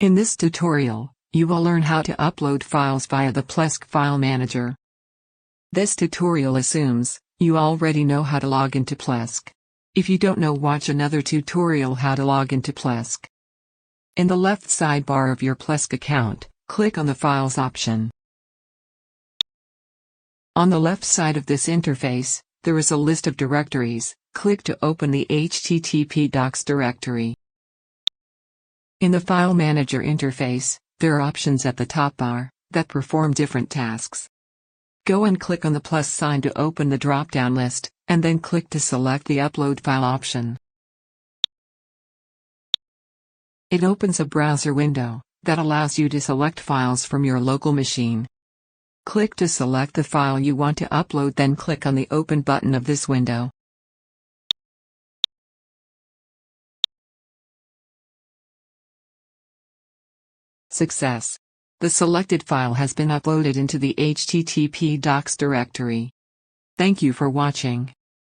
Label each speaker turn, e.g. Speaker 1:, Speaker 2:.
Speaker 1: In this tutorial, you will learn how to upload files via the Plesk File Manager. This tutorial assumes you already know how to log into Plesk. If you don't know, watch another tutorial how to log into Plesk. In the left sidebar of your Plesk account, click on the Files option. On the left side of this interface, there is a list of directories. Click to open the HTTP docs directory. In the File Manager interface, there are options at the top bar that perform different tasks. Go and click on the plus sign to open the drop-down list, and then click to select the Upload File option. It opens a browser window that allows you to select files from your local machine. Click to select the file you want to upload, then click on the Open button of this window. Success! The selected file has been uploaded into the HTTP docs directory. Thank you for watching.